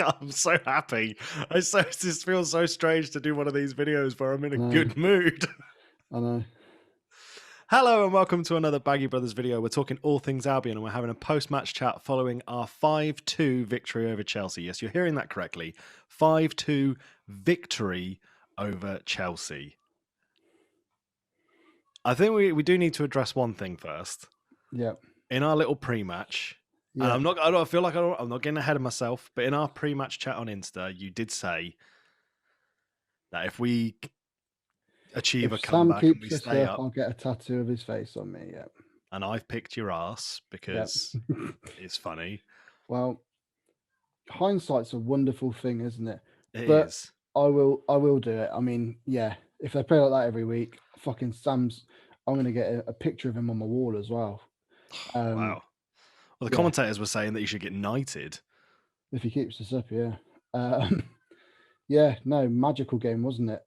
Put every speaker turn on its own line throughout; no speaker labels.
I'm so happy. This feels so strange to do one of these videos where I'm in a good mood.
I know.
Hello and welcome to another Baggie Brothers video. We're talking all things Albion and we're having a post-match chat following our 5-2 victory over Chelsea. Yes, you're hearing that correctly. 5-2 victory over Chelsea. I think we do need to address one thing first.
Yeah.
In our little pre-match,
Yeah.
and I'm not getting ahead of myself, but in our pre-match chat on Insta, you did say that if we achieve a comeback and we stay up,
I'll get a tattoo of his face on me. Yeah.
And I've picked your ass because it's funny.
Well, hindsight's a wonderful thing, isn't it?
It
but
is.
I will do it. I mean, yeah, if they play like that every week, fucking Sam's, I'm going to get a picture of him on my wall as well.
Wow. Well, the commentators were saying that you should get knighted.
If he keeps this up, yeah. Yeah, no, magical game, wasn't it?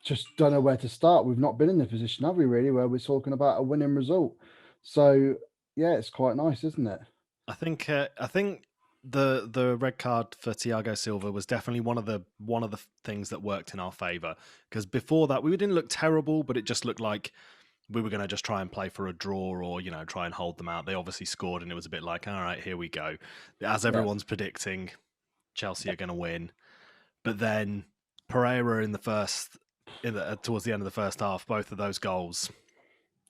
Just don't know where to start. We've not been in the position, have we, really, where we're talking about a winning result. So, yeah, it's quite nice, isn't it?
I think the red card for Thiago Silva was definitely one of the things that worked in our favour, because before that we didn't look terrible, but it just looked like we were going to just try and play for a draw or, try and hold them out. They obviously scored and it was a bit like, all right, here we go. As everyone's predicting, Chelsea are going to win. But then Pereira towards the end of the first half, both of those goals.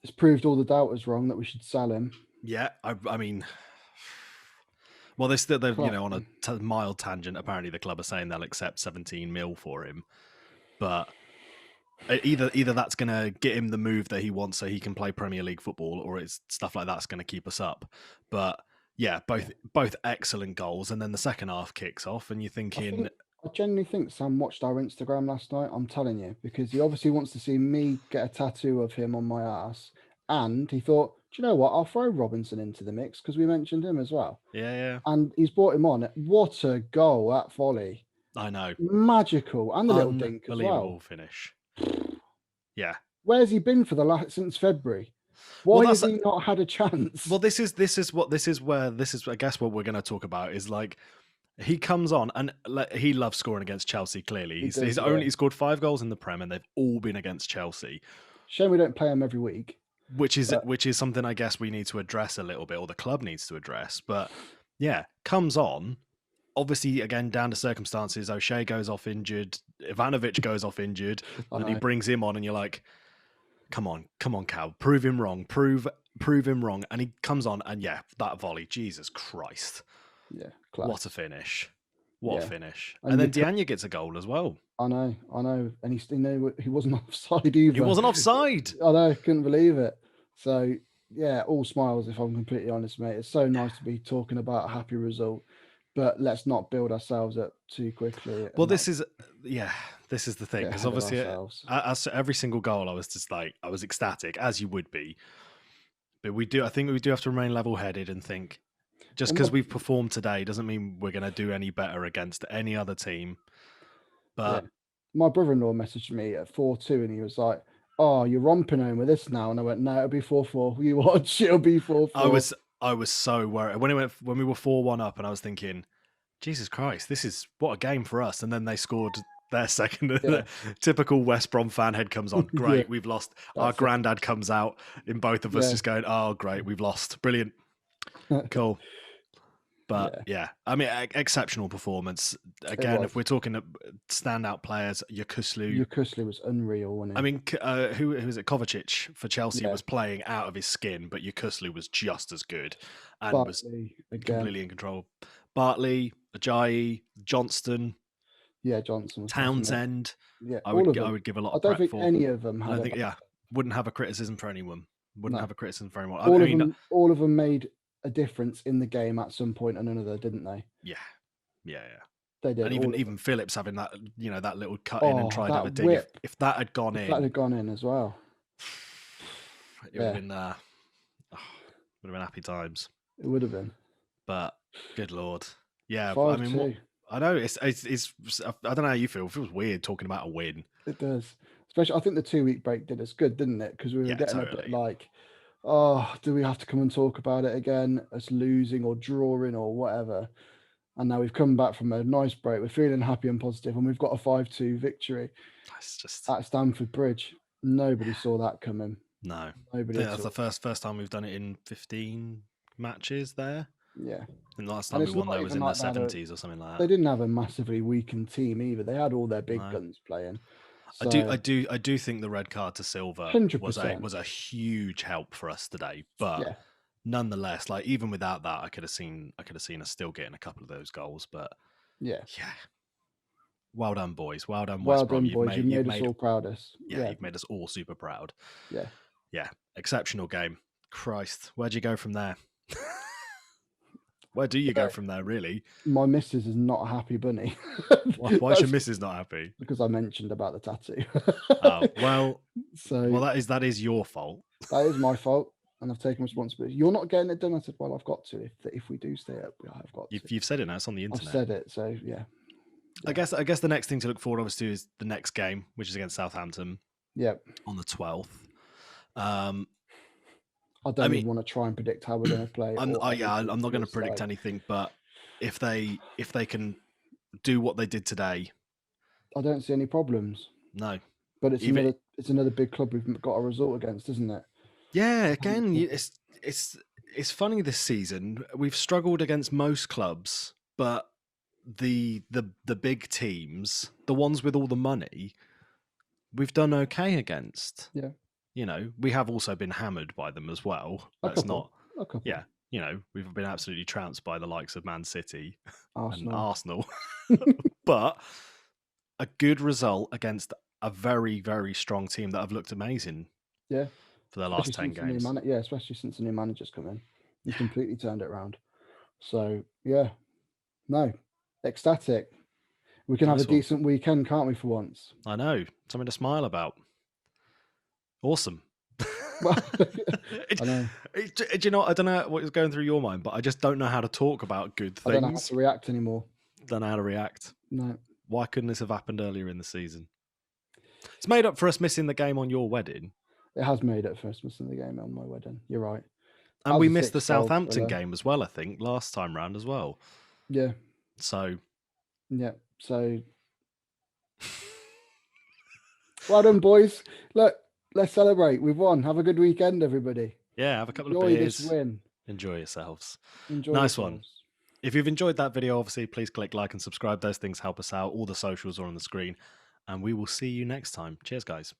It's proved all the doubters wrong that we should sell him.
Yeah, I mean... Well, they're on a mild tangent. Apparently, the club are saying they'll accept 17 mil for him, but either that's going to get him the move that he wants so he can play Premier League football, or it's stuff like that's going to keep us up. But yeah, both excellent goals, and then the second half kicks off, and you're thinking.
I genuinely think Sam watched our Instagram last night. I'm telling you, because he obviously wants to see me get a tattoo of him on my ass, and he thought, do you know what? I'll throw Robinson into the mix because we mentioned him as well.
Yeah.
And he's brought him on. What a goal, that volley.
I know.
Magical. And the little dink as well.
Unbelievable finish. Yeah.
Where's he been since February? Why has he not had a chance?
Well, this is I guess what we're going to talk about is like, he comes on and he loves scoring against Chelsea. Clearly, he's scored 5 goals in the Prem, and they've all been against Chelsea.
Shame we don't play him every week.
Which is something I guess we need to address a little bit, or the club needs to address. But yeah, comes on. Obviously, again, down to circumstances. O'Shea goes off injured. Ivanovic goes off injured, and he brings him on, and you're like, "Come on, Cal, prove him wrong, prove him wrong." And he comes on, and yeah, that volley, Jesus Christ,
yeah, class.
What a finish! What a finish! And then Diagne gets a goal as well.
I know, and he wasn't offside either.
He wasn't offside.
I know, couldn't believe it. So yeah, all smiles if I'm completely honest, mate. It's so nice to be talking about a happy result, but let's not build ourselves up too quickly.
Well, this is the thing, because obviously, as every single goal, I was ecstatic, as you would be. But I think we do have to remain level-headed and think, just because we've performed today doesn't mean we're going to do any better against any other team. But
my brother-in-law messaged me at 4-2, and he was like, "Oh, you're romping home with this now," and I went, "No, it'll be 4-4. You watch, it'll be 4-4."
I was so worried when we were 4-1 up, and I was thinking, Jesus Christ, this is what a game for us. And then they scored their second. Yeah. Typical West Brom fan head comes on. Great, we've lost. Our granddad comes out in both of us, just going, "Oh, great, we've lost. Brilliant, cool." But yeah, I mean, exceptional performance. Again, if we're talking standout players,
Yokuslu was unreal, wasn't he?
I mean, who is it? Kovacic for Chelsea was playing out of his skin, but Yokuslu was just as good and was completely in control. Bartley, Ajayi, Johnston.
Yeah, Johnson.
Townsend.
Yeah,
I would give a lot of credit for.
I don't think any of them had.
I think wouldn't have a criticism for anyone. Have a criticism for anyone.
All of them made a difference in the game at some point or another, didn't they?
Yeah.
They did.
And even Phillips having that, that little cut in and tried to have a dig. If that had gone in,
that had gone in as well.
It would have been would have been happy times.
It would have been.
But good Lord, yeah. I mean, I know it's. I don't know how you feel. It feels weird talking about a win.
It does. Especially, I think the 2-week break did us good, didn't it? Because we were getting a bit like, oh, do we have to come and talk about it again? Us losing or drawing or whatever. And now we've come back from a nice break. We're feeling happy and positive, and we've got a 5-2 victory
It's just
at Stamford Bridge. Nobody saw that coming.
no. I
Nobody
think
at
that's
all.
the first time we've done it in 15 matches there.
Yeah.
And the last
And
time we
it's
won
not
there was
even
in the
like they had
70s or something like
they
that.
didn't have a massively weakened team either. They had all their big
No.
guns playing.
I
So
do think the red card to Silva
100%.
was a huge help for us today. But
Yeah.
nonetheless, like even without that, I could have seen us still getting a couple of those goals. But
Yeah.
yeah, well done, boys. Well done,
Well
West Brom.
done, boys. You've made us all proudest. Yeah.
you've made us all super proud.
Yeah.
Yeah, exceptional game. Christ, where'd you go from there? Where do you go from there, really?
My missus is not a happy bunny.
Why is your missus not happy?
Because I mentioned about the tattoo.
Oh, well,
So
that is your fault.
that is my fault, and I've taken responsibility. You're not getting it done. I said, well, I've got to. If we do stay up, I've got to.
You've said it now. It's on the
I've
internet.
said it. So yeah.
I guess the next thing to look forward, obviously, is the next game, which is against Southampton.
Yeah.
On the 12th.
I don't even want to try and predict how we're going to play.
I'm not going to predict anything, but if they can do what they did today,
I don't see any problems.
No,
but it's another big club we've got a result against, isn't it?
Yeah, again, it's funny this season. We've struggled against most clubs, but the big teams, the ones with all the money, we've done okay against.
Yeah.
You know, we have also been hammered by them as well.
A couple.
Yeah, you know, we've been absolutely trounced by the likes of Man City and
Arsenal.
but a good result against a very, very strong team that have looked amazing.
Yeah.
For the last 10 games.
Especially since the new manager's come in. He's completely turned it around. So, yeah. No. Ecstatic. We can have a decent weekend, can't we, for once?
I know. Something to smile about. Awesome.
Well, I know.
Do you know, I don't know what is going through your mind, but I just don't know how to talk about good things.
I don't know how to react anymore.
Don't know how to react.
No.
Why couldn't this have happened earlier in the season? It's made up for us missing the game on your wedding.
It has made up for us missing the game on my wedding. You're right.
And we missed the Southampton game as well, I think, last time round as well.
Yeah.
So.
Yeah. So. Well done, boys. Look, let's celebrate. We've won. Have a good weekend, everybody.
Yeah, have a couple of beers.
Enjoy this win.
Enjoy yourselves.
Nice
one. If you've enjoyed that video, obviously, please click like and subscribe. Those things help us out. All the socials are on the screen. And we will see you next time. Cheers, guys.